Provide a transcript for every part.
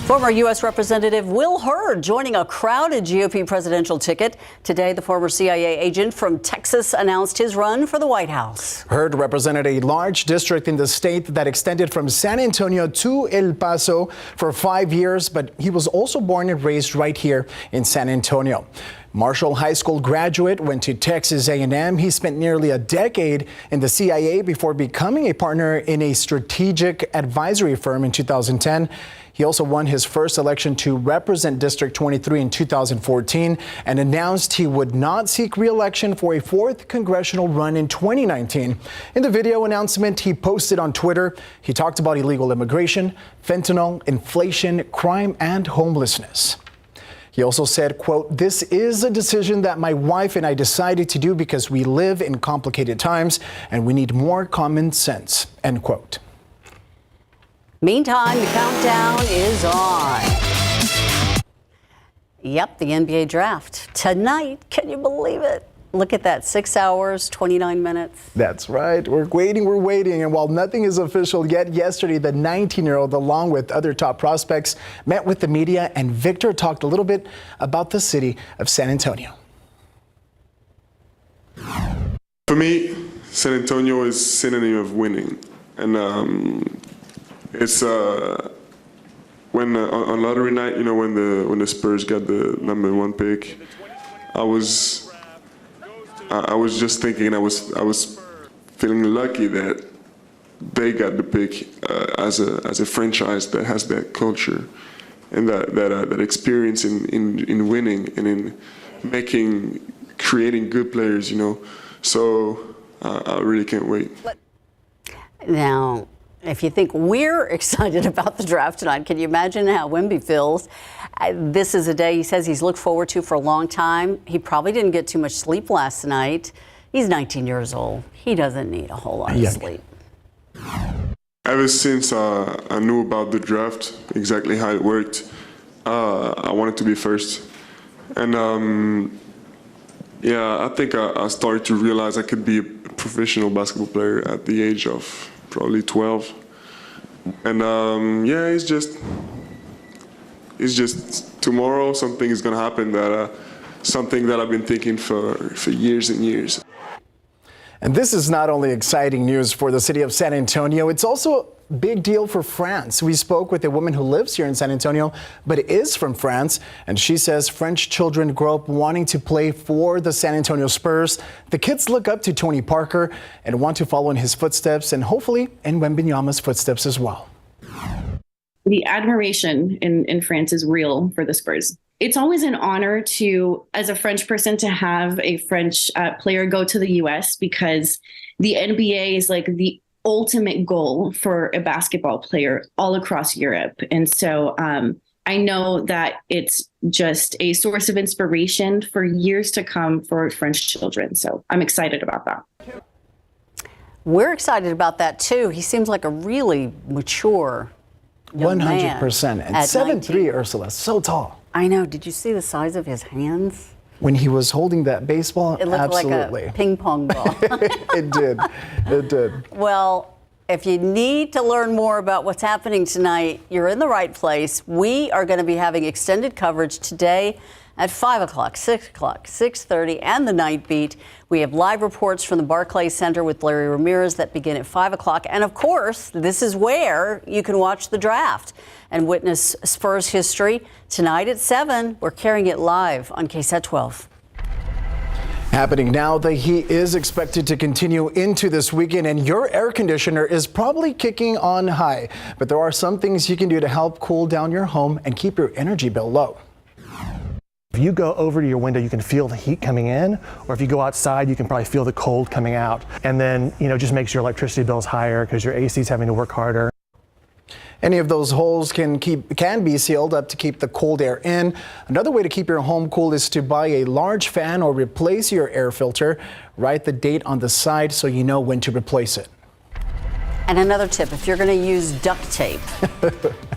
Former U.S. Representative Will Hurd joining a crowded GOP presidential ticket. Today, the former CIA agent from Texas announced his run for the White House. Hurd represented a large district in the state that extended from San Antonio to El Paso for 5 years, but he was also born and raised right here in San Antonio. Marshall High School graduate, went to Texas A&M. He spent nearly a decade in the CIA before becoming a partner in a strategic advisory firm in 2010. He also won his first election to represent District 23 in 2014 and announced he would not seek re-election for a fourth congressional run in 2019. In the video announcement he posted on Twitter, he talked about illegal immigration, fentanyl, inflation, crime, and homelessness. He also said, quote, "This is a decision that my wife and I decided to do because we live in complicated times and we need more common sense," end quote. Meantime, the countdown is on. Yep, the NBA draft tonight. Can you believe it? Look at that, 6 hours, 29 minutes. That's right. We're waiting. And while nothing is official yet, yesterday, the 19-year-old, along with other top prospects, met with the media, and Victor talked a little bit about the city of San Antonio. For me, San Antonio is synonym of winning. And it's when on lottery night, you know, when the Spurs got the #1 pick, I was just thinking I was feeling lucky that they got the pick as a franchise that has that culture and that experience in winning and in creating good players, you know. So I really can't wait. Now, if you think we're excited about the draft tonight, can you imagine how Wemby feels? This is a day he says he's looked forward to for a long time. He probably didn't get too much sleep last night. He's 19 years old. He doesn't need a whole lot of sleep. Ever since I knew about the draft, exactly how it worked, I wanted to be first. And yeah, I think I started to realize I could be a professional basketball player at the age of probably 12. And yeah, it's just tomorrow something is going to happen something that I've been thinking for years and years. And this is not only exciting news for the city of San Antonio, it's also a big deal for France. We spoke with a woman who lives here in San Antonio, but is from France. And she says French children grow up wanting to play for the San Antonio Spurs. The kids look up to Tony Parker and want to follow in his footsteps and hopefully in Wembanyama's footsteps as well. The admiration in France is real for the Spurs. It's always an honor to, as a French person, to have a French player go to the U.S. because the NBA is like the ultimate goal for a basketball player all across Europe. And so I know that it's just a source of inspiration for years to come for French children. So I'm excited about that. We're excited about that, too. He seems like a really mature young 100%. And 7'3", Ursula, so tall. I know. Did you see the size of his hands? When he was holding that baseball, it looked absolutely. like a ping pong ball. It did. It did. Well, if you need to learn more about what's happening tonight, you're in the right place. We are going to be having extended coverage today at 5 o'clock, 6 o'clock, 6:30, and the Night Beat. We have live reports from the Barclays Center with Larry Ramirez that begin at 5 o'clock. And of course, this is where you can watch the draft and witness Spurs history. Tonight at 7, we're carrying it live on KSAT12. Happening now, the heat is expected to continue into this weekend, and your air conditioner is probably kicking on high. But there are some things you can do to help cool down your home and keep your energy bill low. If you go over to your window, you can feel the heat coming in, or if you go outside, you can probably feel the cold coming out. And then, you know, just makes your electricity bills higher because your AC is having to work harder. Any of those holes can be sealed up to keep the cold air in. Another way to keep your home cool is to buy a large fan or replace your air filter. Write the date on the side so you know when to replace it. And another tip, if you're going to use duct tape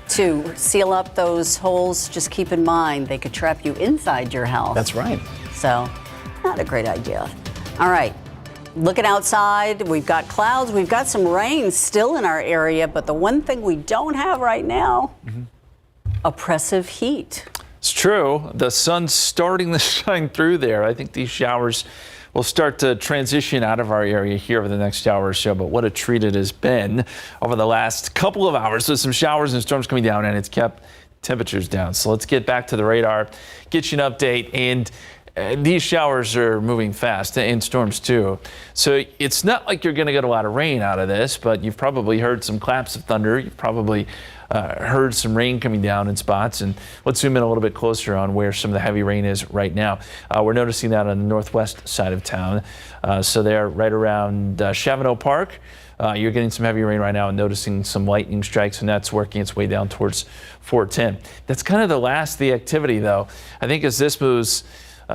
to seal up those holes, just keep in mind they could trap you inside your house. That's right. So, not a great idea. All right. Looking outside, we've got clouds, we've got some rain still in our area, but the one thing we don't have right now oppressive heat. It's true. The sun's starting to shine through there. I think these showers will start to transition out of our area here over the next hour or so. But what a treat it has been over the last couple of hours with some showers and storms coming down, and it's kept temperatures down. So let's get back to the radar, get you an update. And these showers are moving fast, and storms too. So it's not like you're going to get a lot of rain out of this, but you've probably heard some claps of thunder. You've probably heard some rain coming down in spots. And let's zoom in a little bit closer on where some of the heavy rain is right now. We're noticing that on the northwest side of town. So they're right around Chavano Park. You're getting some heavy rain right now and noticing some lightning strikes, and that's working its way down towards 410. That's kind of the last of the activity, though. I think as this moves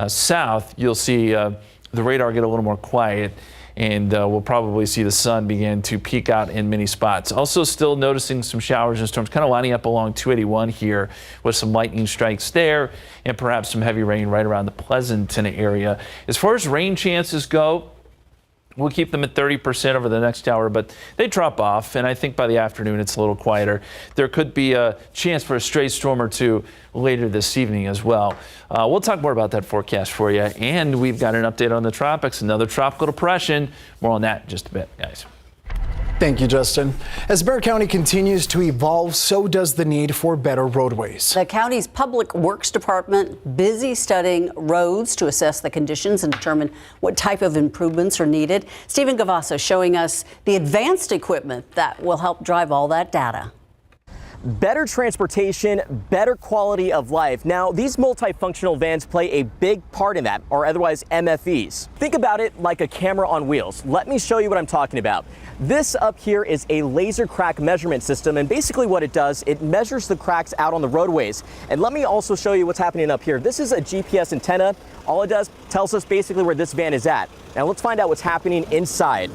south, you'll see the radar get a little more quiet, and we'll probably see the sun begin to peek out in many spots. Also still noticing some showers and storms kind of lining up along 281 here with some lightning strikes there and perhaps some heavy rain right around the Pleasanton area. As far as rain chances go, we'll keep them at 30% over the next hour, but they drop off, and I think by the afternoon it's a little quieter. There could be a chance for a stray storm or two later this evening as well. We'll talk more about that forecast for you, and we've got an update on the tropics, another tropical depression. More on that in just a bit, guys. Thank you, Justin. As Bexar County continues to evolve, so does the need for better roadways. The county's Public Works Department busy studying roads to assess the conditions and determine what type of improvements are needed. Stephen Gavasso showing us the advanced equipment that will help drive all that data. Better transportation, better quality of life. Now, these multifunctional vans play a big part in that, or otherwise MFEs. Think about it like a camera on wheels. Let me show you what I'm talking about. This up here is a laser crack measurement system, and basically what it does, it measures the cracks out on the roadways. And let me also show you what's happening up here. This is a GPS antenna. All it does tells us basically where this van is at. Now let's find out what's happening inside.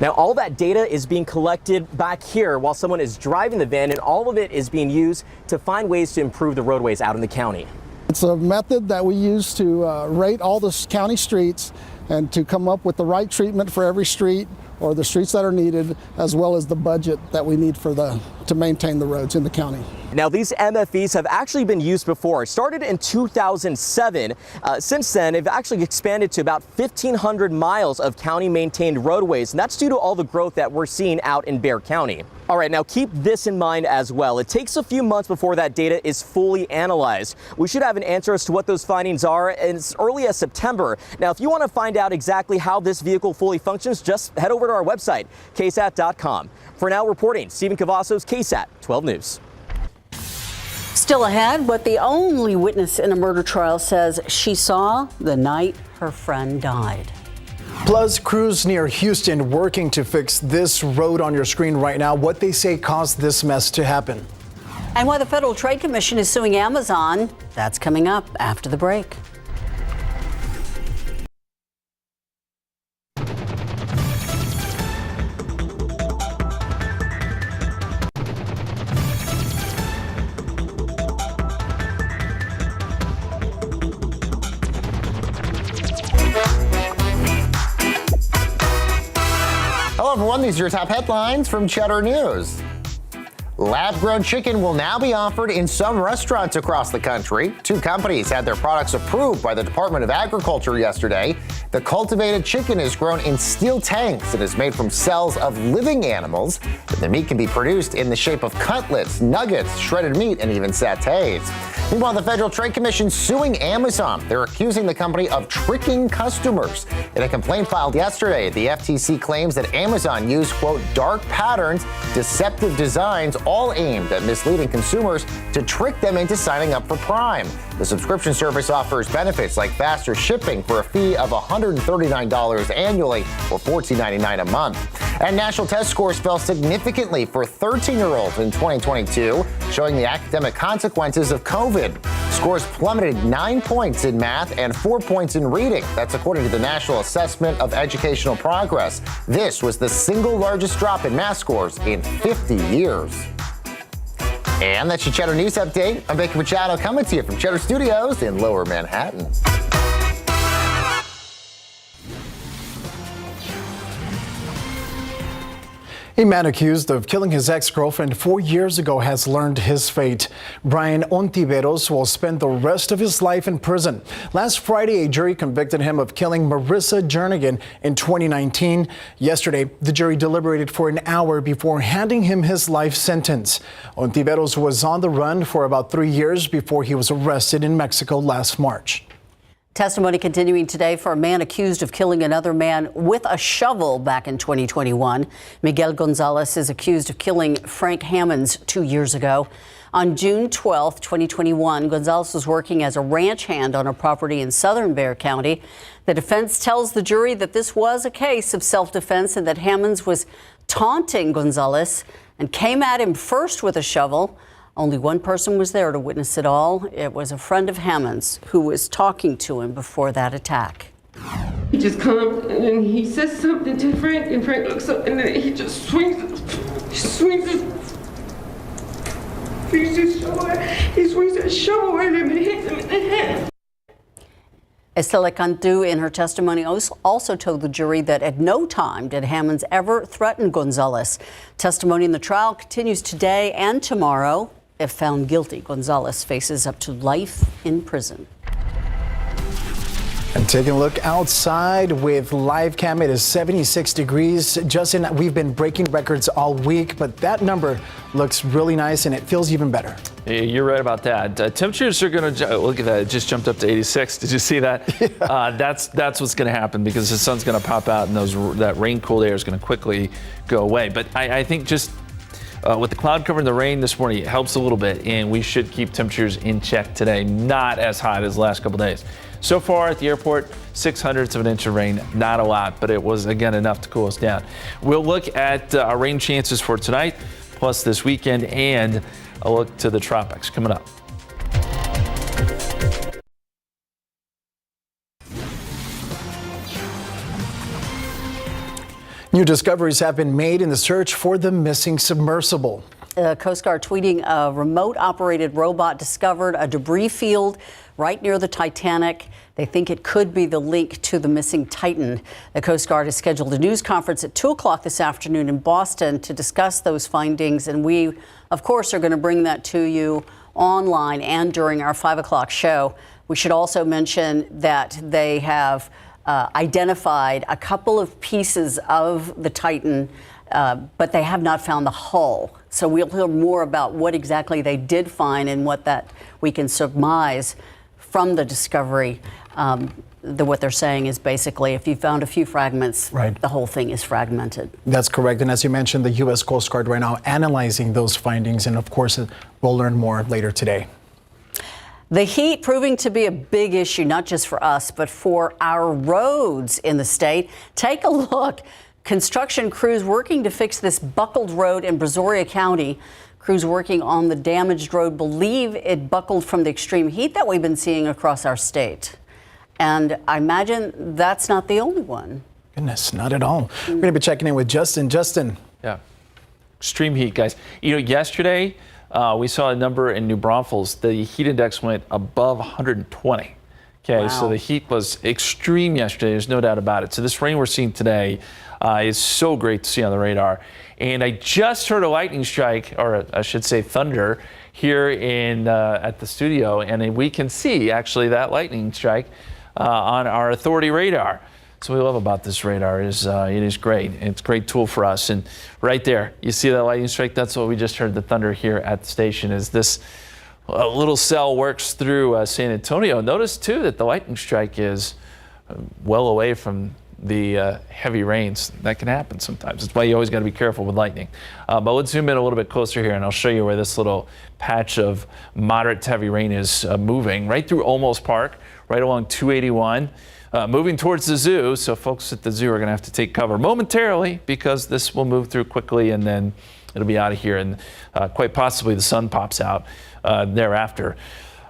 Now, all that data is being collected back here while someone is driving the van, and all of it is being used to find ways to improve the roadways out in the county. It's a method that we use to rate all the county streets and to come up with the right treatment for every street or the streets that are needed, as well as the budget that we need for to maintain the roads in the county. Now, these MFEs have actually been used before. It started in 2007. Since then, they've actually expanded to about 1,500 miles of county-maintained roadways, and that's due to all the growth that we're seeing out in Bexar County. All right, now keep this in mind as well. It takes a few months before that data is fully analyzed. We should have an answer as to what those findings are as early as September. Now, if you want to find out exactly how this vehicle fully functions, just head over to our website, KSAT12. For now, reporting, Stephen Cavazos, KSAT 12 News. Still ahead, what the only witness in a murder trial says she saw the night her friend died. Plus, crews near Houston working to fix this road on your screen right now, what they say caused this mess to happen. And why the Federal Trade Commission is suing Amazon, that's coming up after the break. Hello everyone, these are your top headlines from Cheddar News. Lab-grown chicken will now be offered in some restaurants across the country. 2 companies had their products approved by the Department of Agriculture yesterday. The cultivated chicken is grown in steel tanks and is made from cells of living animals. The meat can be produced in the shape of cutlets, nuggets, shredded meat, and even satays. Meanwhile, the Federal Trade Commission suing Amazon. They're accusing the company of tricking customers. In a complaint filed yesterday, the FTC claims that Amazon used, quote, dark patterns, deceptive designs, all aimed at misleading consumers to trick them into signing up for Prime. The subscription service offers benefits like faster shipping for a fee of $139 annually or $14.99 a month. And national test scores fell significantly for 13-year-olds in 2022, showing the academic consequences of COVID. Scores plummeted 9 points in math and 4 points in reading. That's according to the National Assessment of Educational Progress. This was the single largest drop in math scores in 50 years. And that's your Cheddar News Update. I'm Baker Machado coming to you from Cheddar Studios in Lower Manhattan. A man accused of killing his ex-girlfriend 4 years ago has learned his fate. Brian Ontiveros will spend the rest of his life in prison. Last Friday, a jury convicted him of killing Marissa Jernigan in 2019. Yesterday, the jury deliberated for an hour before handing him his life sentence. Ontiveros was on the run for about 3 years before he was arrested in Mexico last March. Testimony continuing today for a man accused of killing another man with a shovel back in 2021. Miguel Gonzalez is accused of killing Frank Hammonds 2 years ago. On June 12, 2021, Gonzalez was working as a ranch hand on a property in southern Bexar County. The defense tells the jury that this was a case of self-defense and that Hammonds was taunting Gonzalez and came at him first with a shovel. Only one person was there to witness it all. It was a friend of Hammond's who was talking to him before that attack. He just comes and then he says something to Frank, and Frank looks up and then he just swings that shovel at him and hits him in the head. Estela Cantu, in her testimony, also told the jury that at no time did Hammonds ever threaten Gonzalez. Testimony in the trial continues today and tomorrow. If found guilty, Gonzalez faces up to life in prison. And taking a look outside with live cam, it is 76 degrees. Justin, we've been breaking records all week, but that number looks really nice and it feels even better. Yeah, you're right about that. Temperatures are going to look at that. It just jumped up to 86. Did you see that? Yeah. That's what's going to happen because the sun's going to pop out and that rain cooled air is going to quickly go away. But I think just with the cloud covering the rain this morning, it helps a little bit, and we should keep temperatures in check today. Not as hot as the last couple days. So far at the airport, 0.06 of an inch of rain, not a lot, but it was, again, enough to cool us down. We'll look at our rain chances for tonight, plus this weekend, and a look to the tropics coming up. New discoveries have been made in the search for the missing submersible. Coast Guard tweeting a remote-operated robot discovered a debris field right near the Titanic. They think it could be the link to the missing Titan. The Coast Guard has scheduled a news conference at 2 o'clock this afternoon in Boston to discuss those findings, and we, of course, are going to bring that to you online and during our 5 o'clock show. We should also mention that they have identified a couple of pieces of the Titan, but they have not found the hull. So we'll hear more about what exactly they did find and what that we can surmise from the discovery. What they're saying is basically if you found a few fragments, right, the whole thing is fragmented. That's correct. And as you mentioned, the U.S. Coast Guard right now analyzing those findings. And of course, we'll learn more later today. The heat proving to be a big issue, not just for us, but for our roads in the state. Take a look. Construction crews working to fix this buckled road in Brazoria County. Crews working on the damaged road believe it buckled from the extreme heat that we've been seeing across our state. And I imagine that's not the only one. Goodness, not at all. We're going to be checking in with Justin. Justin. Yeah. Extreme heat, guys. You know, yesterday we saw a number in New Braunfels. The heat index went above 120. Okay, wow. So the heat was extreme yesterday. There's no doubt about it. So this rain we're seeing today is so great to see on the radar. And I just heard a lightning strike, or I should say thunder, here in at the studio, and we can see actually that lightning strike on our authority radar. So what we love about this radar is it is great. It's a great tool for us. And right there, you see that lightning strike? That's what we just heard, the thunder here at the station. Is this little cell works through San Antonio. Notice too that the lightning strike is well away from the heavy rains that can happen sometimes. That's why you always got to be careful with lightning. But let's zoom in a little bit closer here, and I'll show you where this little patch of moderate to heavy rain is moving right through Olmos Park, right along 281, moving towards the zoo. So folks at the zoo are going to have to take cover momentarily because this will move through quickly, and then it'll be out of here, and quite possibly the sun pops out thereafter.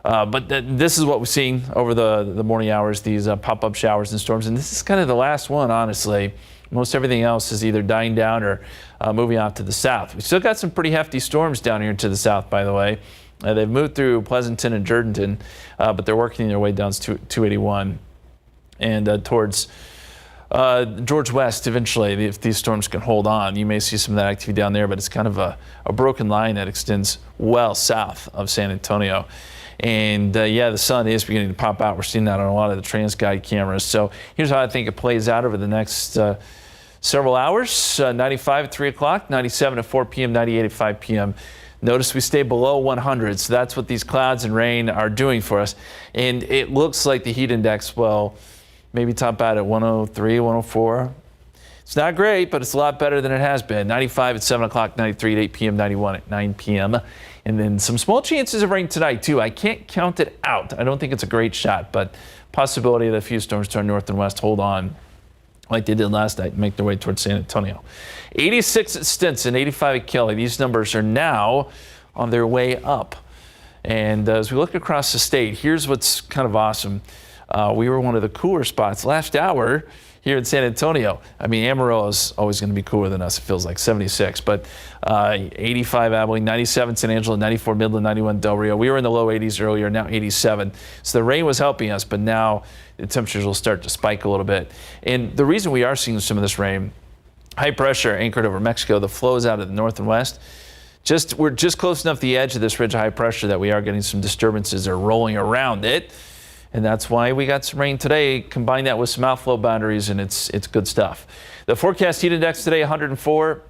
But this is what we've seen over the morning hours, these pop-up showers and storms. And this is kind of the last one, honestly. Most everything else is either dying down or moving off to the south. We've still got some pretty hefty storms down here to the south, by the way. They've moved through Pleasanton and Jourdanton, but they're working their way down to 281 and towards George West, eventually, if these storms can hold on, you may see some of that activity down there, but it's kind of a broken line that extends well south of San Antonio. And the sun is beginning to pop out. We're seeing that on a lot of the TransGuide cameras. So here's how I think it plays out over the next several hours. 95 at 3 o'clock, 97 at 4 p.m., 98 at 5 p.m. Notice we stay below 100, so that's what these clouds and rain are doing for us. And it looks like the heat index will maybe top out at 103, 104. It's not great, but it's a lot better than it has been. 95 at 7 o'clock, 93 at 8 p.m., 91 at 9 p.m. And then some small chances of rain tonight, too. I can't count it out. I don't think it's a great shot, but possibility that a few storms to our north and west hold on like they did last night and make their way towards San Antonio. 86 at Stinson, 85 at Kelly. These numbers are now on their way up. And as we look across the state, here's what's kind of awesome. We were one of the cooler spots last hour here in San Antonio. I mean, Amarillo is always going to be cooler than us. It feels like 76, but 85 Abilene, 97 San Angelo, 94 Midland, 91 Del Rio. We were in the low 80s earlier, now 87. So the rain was helping us, but now the temperatures will start to spike a little bit. And the reason we are seeing some of this rain, high pressure anchored over Mexico, the flows out of the north and west. We're just close enough to the edge of this ridge of high pressure that we are getting some disturbances that are rolling around it. And that's why we got some rain today. Combine that with some outflow boundaries, and it's good stuff. The forecast heat index today, 104.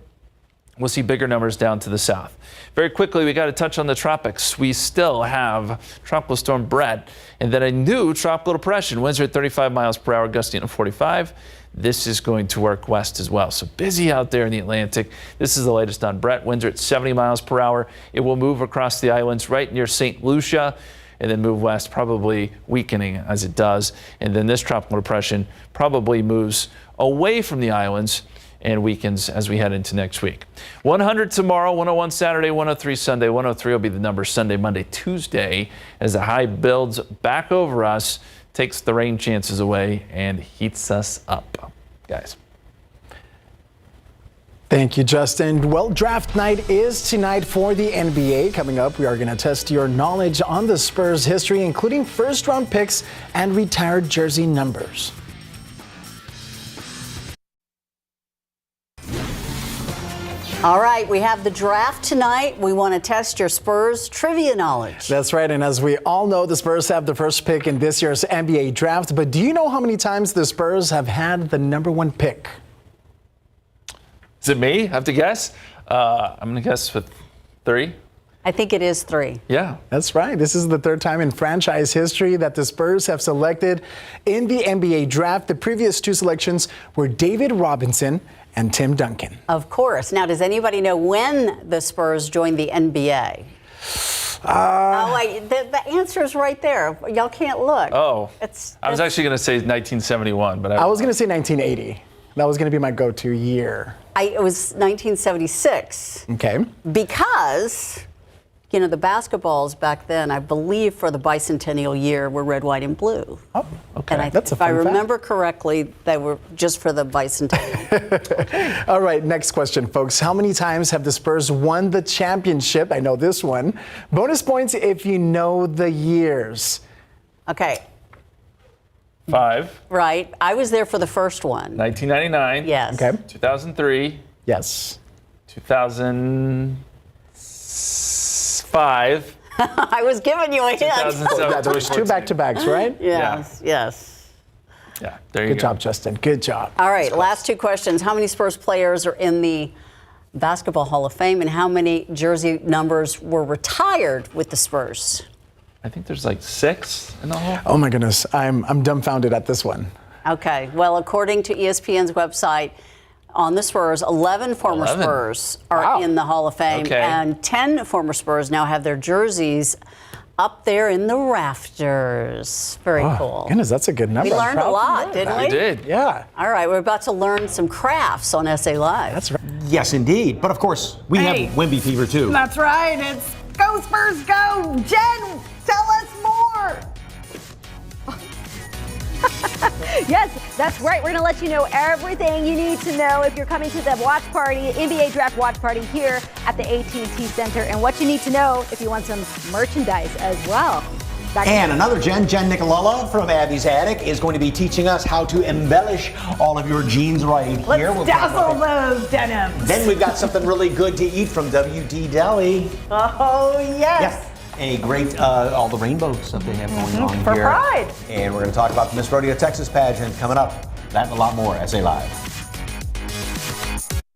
We'll see bigger numbers down to the south. Very quickly, we got to touch on the tropics. We still have Tropical Storm Brett, and then a new tropical depression. Winds are at 35 miles per hour, gusting at 45. This is going to work west as well. So busy out there in the Atlantic. This is the latest on Brett. Winds are at 70 miles per hour. It will move across the islands right near St. Lucia, and then move west, probably weakening as it does. And then this tropical depression probably moves away from the islands and weakens as we head into next week. 100 tomorrow, 101 Saturday, 103 Sunday, 103 will be the number Sunday, Monday, Tuesday, as the high builds back over us, takes the rain chances away, and heats us up. Guys. Thank you, Justin. Well, draft night is tonight for the NBA. Coming up, we are going to test your knowledge on the Spurs history, including first-round picks and retired jersey numbers. All right, we have the draft tonight. We want to test your Spurs trivia knowledge. That's right, and as we all know, the Spurs have the first pick in this year's NBA draft. But do you know how many times the Spurs have had the number one pick? Is it me? I have to guess? I'm going to guess with 3. I think it is 3. Yeah. That's right. This is the third time in franchise history that the Spurs have selected in the NBA draft. The previous 2 selections were David Robinson and Tim Duncan. Of course. Now, does anybody know when the Spurs joined the NBA? Oh, wait, the answer is right there. Y'all can't look. Oh, I was actually going to say 1971, but I was going to say 1980. That was going to be my go-to year. It was 1976. Okay. Because, you know, the basketballs back then, I believe for the bicentennial year, were red, white, and blue. Oh, okay. And That's a if fun I remember fact. correctly, they were just for the bicentennial. All right, next question, folks. How many times have the Spurs won the championship? I know this one. Bonus points if you know the years. Okay. 5. Right. I was there for the first one. 1999. Yes. Okay. 2003. Yes. 2005. I was giving you a hint. 2007. Yeah, there was 2 back-to-backs, right? Yes, yes. Yeah, there you go. Good job, Justin. Good job. All right, last 2 questions. How many Spurs players are in the Basketball Hall of Fame, and how many jersey numbers were retired with the Spurs? I think there's like 6 in the hall. Oh my goodness, I'm dumbfounded at this one. Okay, well, according to ESPN's website, on the Spurs, 11 former Spurs are in the Hall of Fame, and 10 former Spurs now have their jerseys up there in the rafters. Very cool. Goodness, that's a good number. We learned a lot, didn't we? We did. Yeah. All right, we're about to learn some crafts on SA Live. That's right. Yes, indeed. But of course, we have Wemby fever too. That's right. It's Go Spurs Go! Jen, tell us more! Yes, that's right. We're going to let you know everything you need to know if you're coming to the watch party, NBA Draft watch party here at the AT&T Center, and what you need to know if you want some merchandise as well. And another Jen Nicolella from Abby's Attic is going to be teaching us how to embellish all of your jeans right here. Let's dazzle those denims. Then we've got something really good to eat from WD Deli. Oh, yes. A great, all the rainbow stuff they have going on For here. Pride. And we're going to talk about the Miss Rodeo Texas pageant coming up. That and a lot more as they live.